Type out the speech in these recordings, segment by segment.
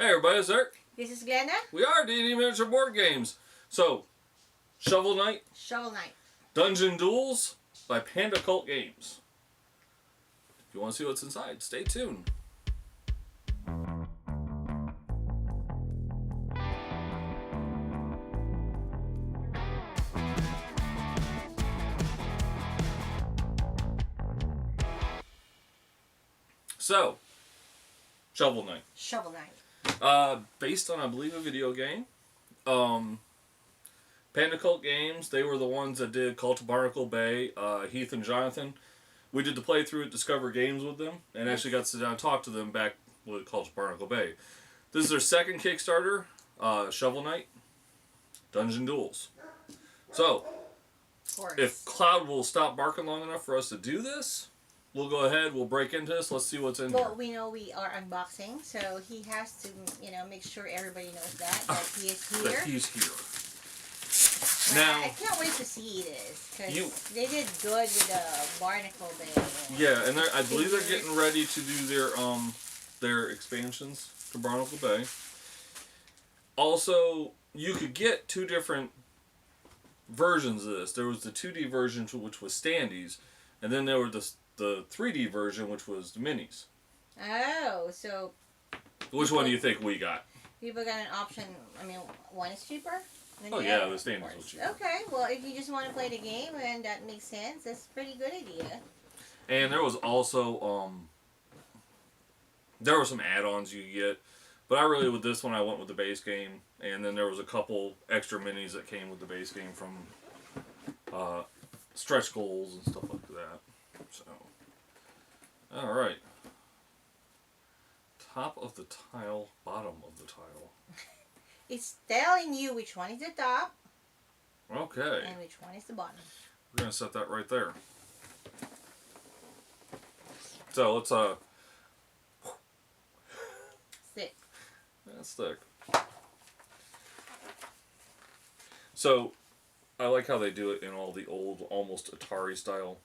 Hey everybody, it's Eric. This is Glenna. We are D&D Miniature Board Games. So, Shovel Knight. Dungeon Duels by Panda Games. If you want to see what's inside, stay tuned. So, Shovel Knight. Based on, I believe, a video game. Panda Games, they were the ones that did Cult of Barnacle Bay. Heath and Jonathan, we did the playthrough at Discover Games with them, and actually got to sit down and talk to them back with Cult of Barnacle Bay. This is their second Kickstarter, Shovel Knight, Dungeon Duels. So, if Cloud will stop barking long enough for us to do this, we'll go ahead, we'll break into this, let's see what's in here. Well, we know we are unboxing, so he has to, make sure everybody knows that he is here. That he's here. Now, I can't wait to see this, because they did good with the Barnacle Bay. Yeah, and I believe they're getting ready to do their expansions to Barnacle Bay. Also, you could get two different versions of this. There was the 2D version, which was Standees, and then there were the 3D version, which was the minis. Oh, so... Which one do you think we got? People got an option, one is cheaper? Oh yeah, the Standees was cheaper. Okay, well if you just want to play the game and that makes sense, that's a pretty good idea. And there was also, there were some add-ons you could get, but I really, with this one, I went with the base game, and then there was a couple extra minis that came with the base game from stretch goals and stuff like that. So, alright. Top of the tile, bottom of the tile. It's telling you which one is the top. Okay. And which one is the bottom. We're going to set that right there. So, let's, Thick. That's thick. So, I like how they do it in all the old, almost Atari style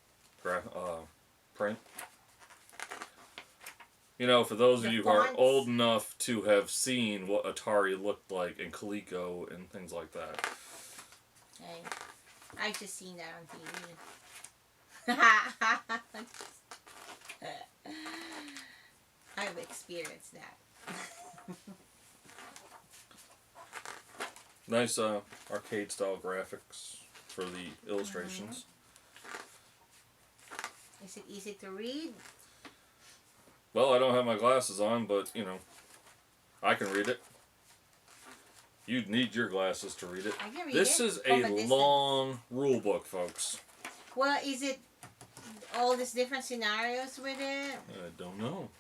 print. For those of you who are old enough to have seen what Atari looked like and Coleco and things like that. Hey, I've just seen that on TV. I've experienced that. Nice arcade style graphics for the illustrations. Is it easy to read? Well, I don't have my glasses on, but, I can read it. You'd need your glasses to read it. I can read this is a long rule book, folks. Well, is it all these different scenarios with it? I don't know.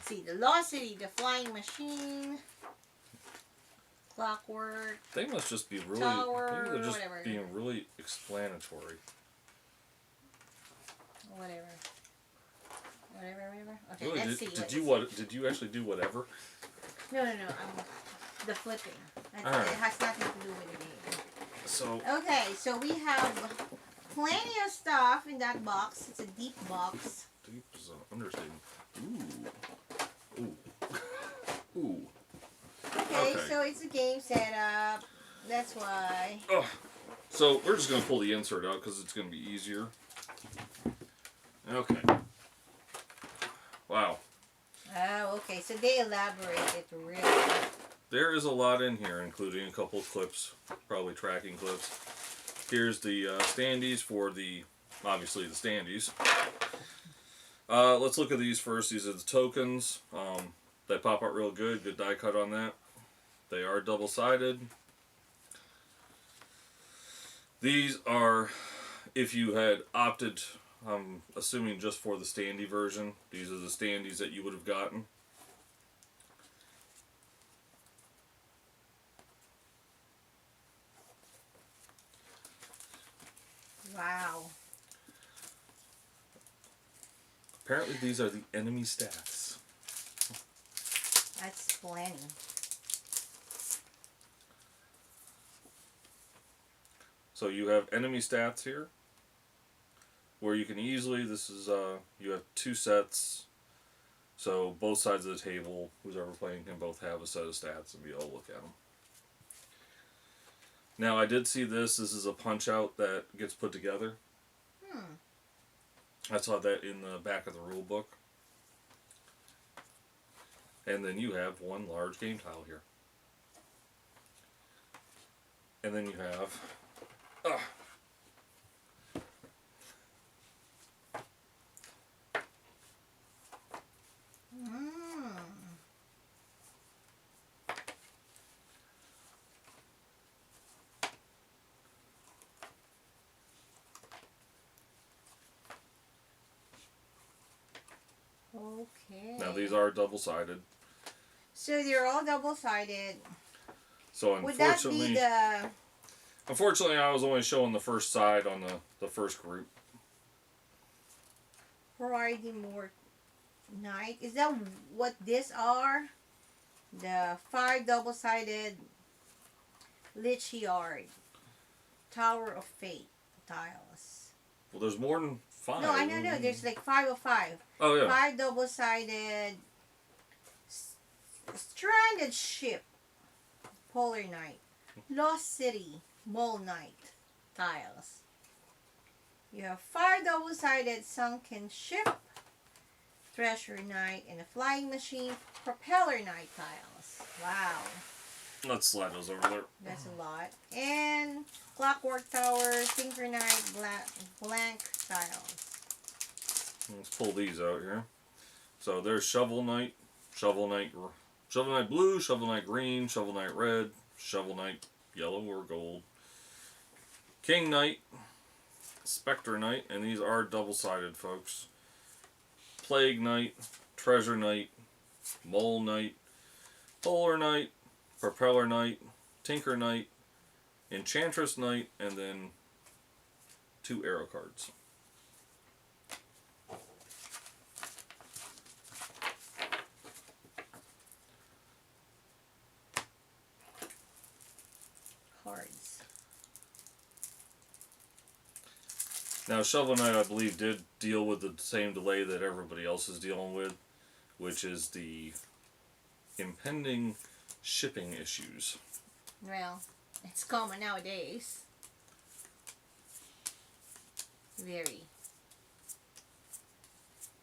See, the Lost City, the Flying Machine, Clockwork. They must just be really, Tower, maybe they're just whatever. being really explanatory. Whatever. Okay, Really? let's see. Did you actually do whatever? No. The flipping. It has nothing to do with the game. So. Okay, so we have plenty of stuff in that box. It's a deep box. Deep is an understatement. Ooh. Okay, so it's a game setup. That's why. So we're just gonna pull the insert out because it's gonna be easier. Okay. Wow. Oh, okay. So they elaborate it really. There is a lot in here, including a couple of clips, probably tracking clips. Here's the standees for obviously the standees. Let's look at these first. These are the tokens. They pop out real good. Good die cut on that. They are double-sided. These are, if you had opted, I'm assuming just for the standee version, these are the standees that you would have gotten. Wow. Apparently these are the enemy stats. That's plenty. So you have enemy stats here. where you can easily, this is, you have two sets. So both sides of the table, who's ever playing can both have a set of stats and be able to look at them. Now I did see this. This is a punch out that gets put together. I saw that in the back of the rule book. And then you have one large game tile here. And then you have... Okay. Now these are double-sided. So they're all double-sided. So Would that be the... Unfortunately, I was only showing the first side on the first group. Propeller Knight. Is that what these are? The 5 double-sided Lich Yard. Tower of Fate tiles. Well, there's more than 5. No, I know. There's like 5 of 5. Oh, yeah. 5 double-sided Stranded Ship. Propeller Knight. Lost City. Mole Knight tiles. You have 5 double-sided Sunken Ship. Treasure Knight and a Flying Machine. Propeller Knight tiles. Wow. Let's slide those over there. That's a lot. And Clockwork Tower, Tinker Knight, blank tiles. Let's pull these out here. So there's Shovel Knight Blue, Shovel Knight Green, Shovel Knight Red, Shovel Knight Yellow or Gold, King Knight, Spectre Knight, and these are double-sided, folks. Plague Knight, Treasure Knight, Mole Knight, Polar Knight, Propeller Knight, Tinker Knight, Enchantress Knight, and then 2 arrow cards. Cards. Now, Shovel Knight, I believe, did deal with the same delay that everybody else is dealing with, which is the impending shipping issues. Well, it's common nowadays. Very.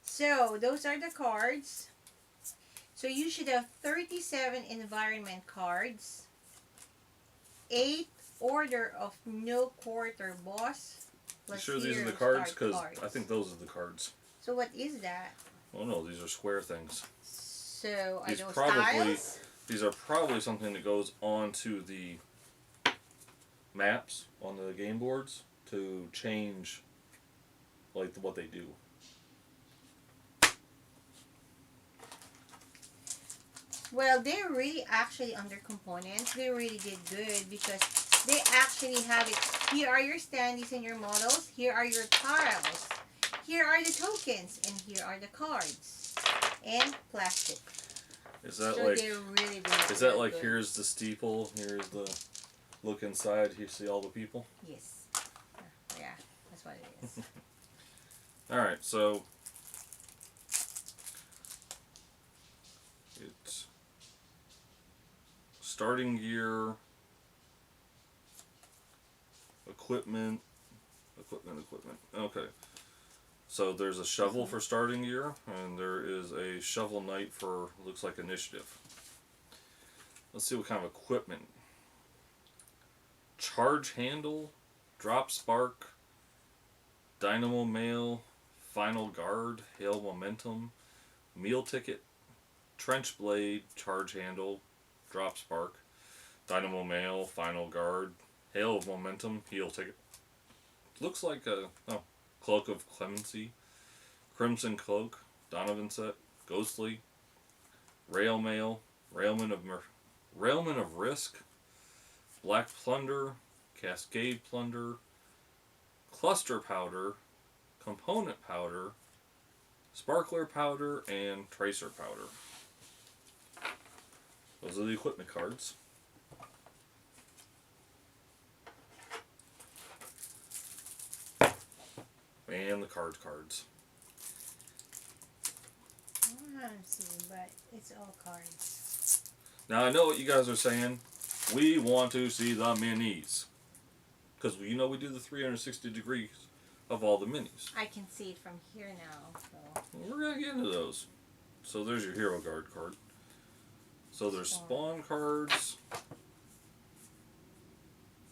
So, those are the cards. So, you should have 37 environment cards. 8 Order of No Quarter Boss. You sure these are the cards? Because I think those are the cards. So what is that? Oh no, these are square things. So are These those probably tiles? These are probably something that goes onto the maps on the game boards to change like what they do. Well, they're really actually under components. They really did good because they actually have it. Here are your standees and your models. Here are your tiles. Here are the tokens. And here are the cards. And plastic. Is that so like they're really, really is that like good. here's the steeple, here's the look inside, you see all the people? Yes. Yeah, that's what it is. Alright, so it's starting gear, equipment. Okay. So there's a shovel for starting gear, and there is a shovel knight for, looks like, initiative. Let's see what kind of equipment. Charge handle, drop spark, dynamo mail, final guard, hail momentum, meal ticket, trench blade, charge handle, drop spark, dynamo mail, final guard, hail of momentum, heal ticket. Looks like a cloak of clemency, crimson cloak, Donovan set, ghostly, rail mail, railman of risk, black plunder, cascade plunder, cluster powder, component powder, sparkler powder, and tracer powder. Those are the equipment cards. And the cards. I don't see, but it's all cards. Now I know what you guys are saying. We want to see the minis. Because we do the 360 degrees of all the minis. I can see it from here now. So. We're going to get into those. So there's your Hero Guard card. So there's Spawn cards,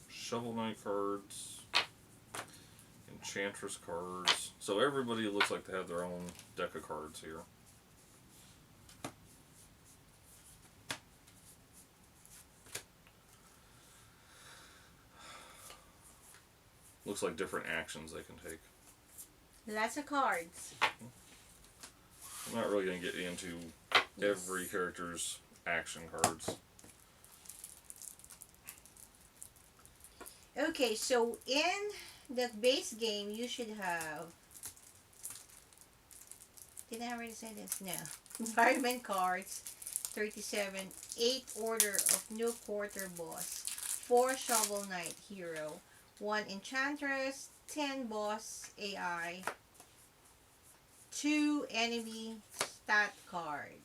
Shovel Knight cards, Enchantress cards. So everybody looks like they have their own deck of cards here. Looks like different actions they can take. Lots of cards. I'm not really going to get into every character's action cards. Okay, so in the base game, you should have... Did I already say this? No. Environment cards, 37. 8 Order of New Quarter Boss. 4 Shovel Knight Hero. 1 Enchantress. 10 Boss AI. 2 Enemy Stat Card.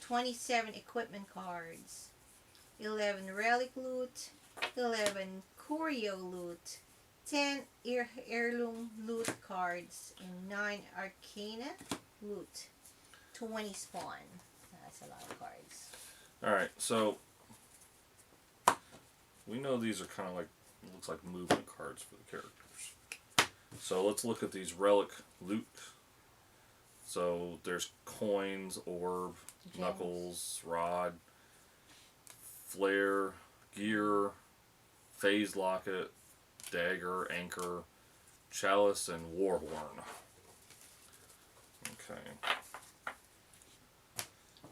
27 Equipment Cards. 11 Relic Loot. 11 Curio Loot. 10 Heirloom Loot Cards. And 9 Arcana Loot. 20 Spawn. That's a lot of cards. Alright, so we know these are kind of like, looks like movement cards for the characters. So let's look at these Relic Loot. So there's coins, orb, Gems. knuckles, rod, flare, gear, phase locket, dagger, anchor, chalice, and warhorn. Okay.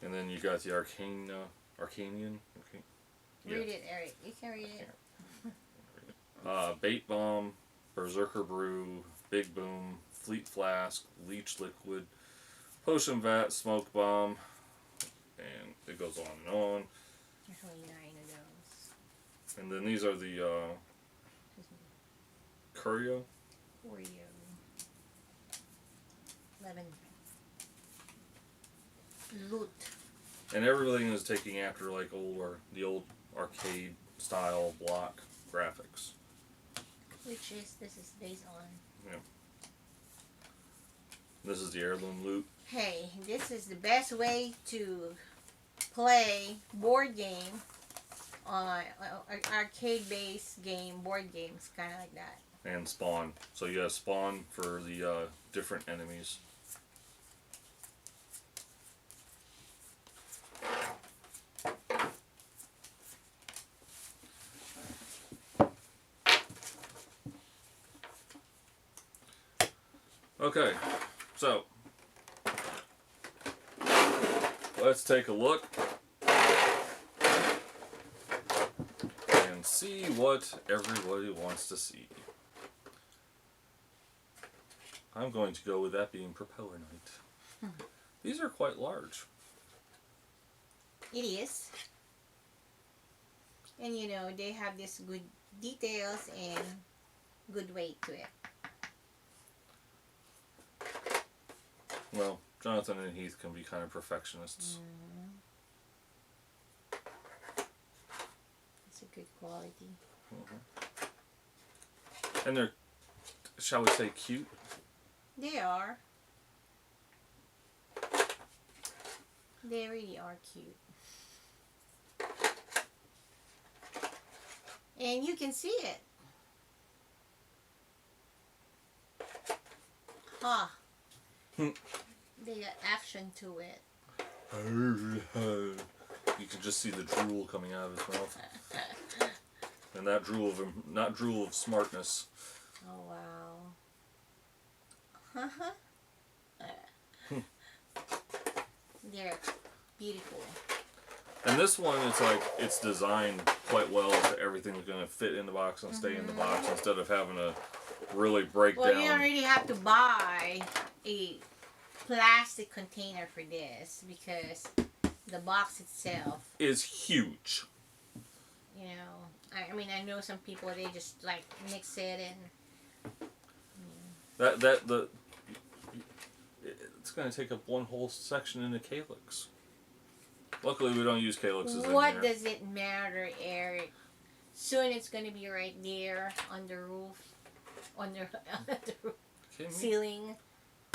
And then you got the Arcanian. Okay. Read it, Eric. You can read it. Bait bomb, berserker brew, big boom, fleet flask, leech liquid, potion vat, smoke bomb, and it goes on and on. There's only 9 of those. And then these are the Curio. Curio. 11. Loot. And everything is taking after like the old arcade style block graphics. Which is, this is based on. Yeah. This is the heirloom loot. Hey, this is the best way to play board game on arcade-based game, board games, kind of like that. And spawn. So you have spawn for the different enemies. Okay, so let's take a look and see what everybody wants to see. I'm going to go with that being Propeller Knight. These are quite large. It is. And you know, they have this good details and good weight to it. Well, Jonathan and Heath can be kind of perfectionists. It's a good quality. And they're, shall we say, cute? They are. They really are cute. And you can see it. Huh. They got action to it. You can just see the drool coming out of his mouth. And that drool of not drool of smartness. Oh wow. They're beautiful. And this one, it's like, it's designed quite well so everything's going to fit in the box and stay in the box instead of having to really break down. Well, you don't really have to buy a plastic container for this because the box itself is huge. You know, I mean, I know some people, they just like mix it and... It's going to take up one whole section in the calyx. Luckily, we don't use calyxes What in here. does it matter, Eric? Soon it's going to be right there on the roof. On the, on the roof. Ceiling.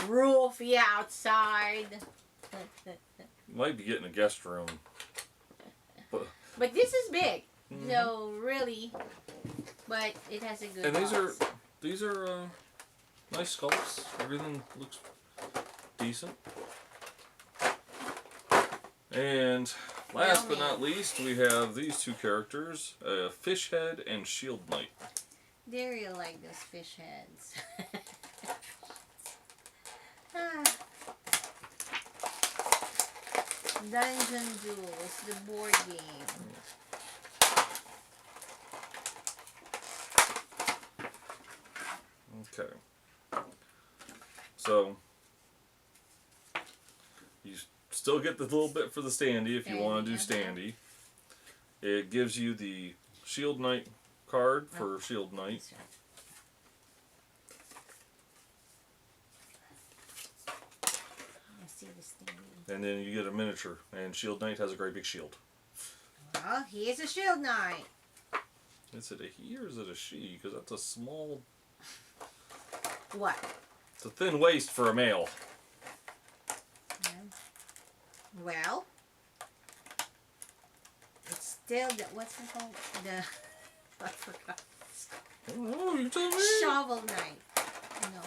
Roof, yeah, outside. Might be getting a guest room. But this is big. Mm-hmm. So, really. But it has a good And box. these are nice sculpts. Everything looks decent. And last but not least, we have these two characters, Fish Head and Shield Knight. They really like those fish heads. Dungeon Duels, the board game. Okay. So, you still get the little bit for the standee if you want to do standee. It gives you the Shield Knight card for Shield Knight. And then you get a miniature, and Shield Knight has a great big shield. Well, he is a Shield Knight. Is it a he or is it a she? Because that's a small... What? It's a thin waist for a male. Well, it's still the... What's it called? The... I forgot. Oh, you tell me. Shovel Knight. No.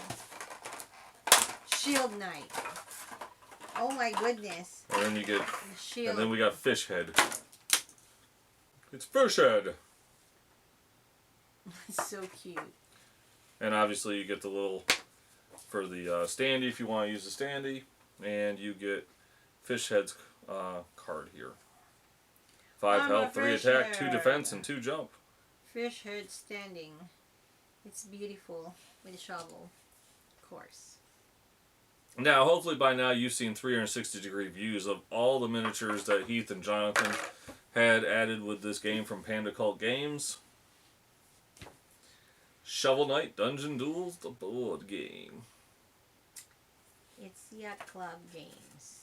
Shield Knight. Oh my goodness. And then you get... The shield. And then we got Fish Head. It's Fish Head. So cute. And obviously you get the little... For the standee, if you want to use the standee. And you get Fish Head's card here. 5 health, 3 attack, 2 defense, and 2 jump. Fish Head standing. It's beautiful with a shovel. Of course. Now, hopefully by now you've seen 360-degree views of all the miniatures that Heath and Jonathan had added with this game from Panda Cult Games. Shovel Knight Dungeon Duels, the board game. It's Yacht Club Games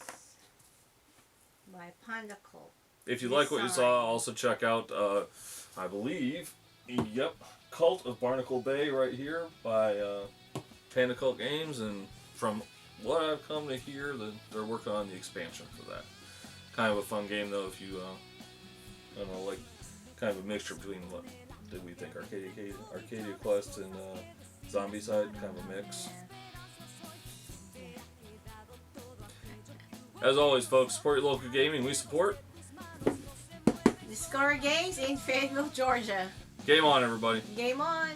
by Panda Cult. If you like what you saw, also check out, I believe, Cult of Barnacle Bay right here by Panda Cult Games, and from what I've come to hear, that they're working on the expansion for that. Kind of a fun game though, if you, I don't know, like, kind of a mixture between what did we think, Arcadia Quest and Zombie Side, kind of a mix. As always, folks, support your local gaming. We support Discover Games in Fayetteville, Georgia. Game on, everybody. Game on.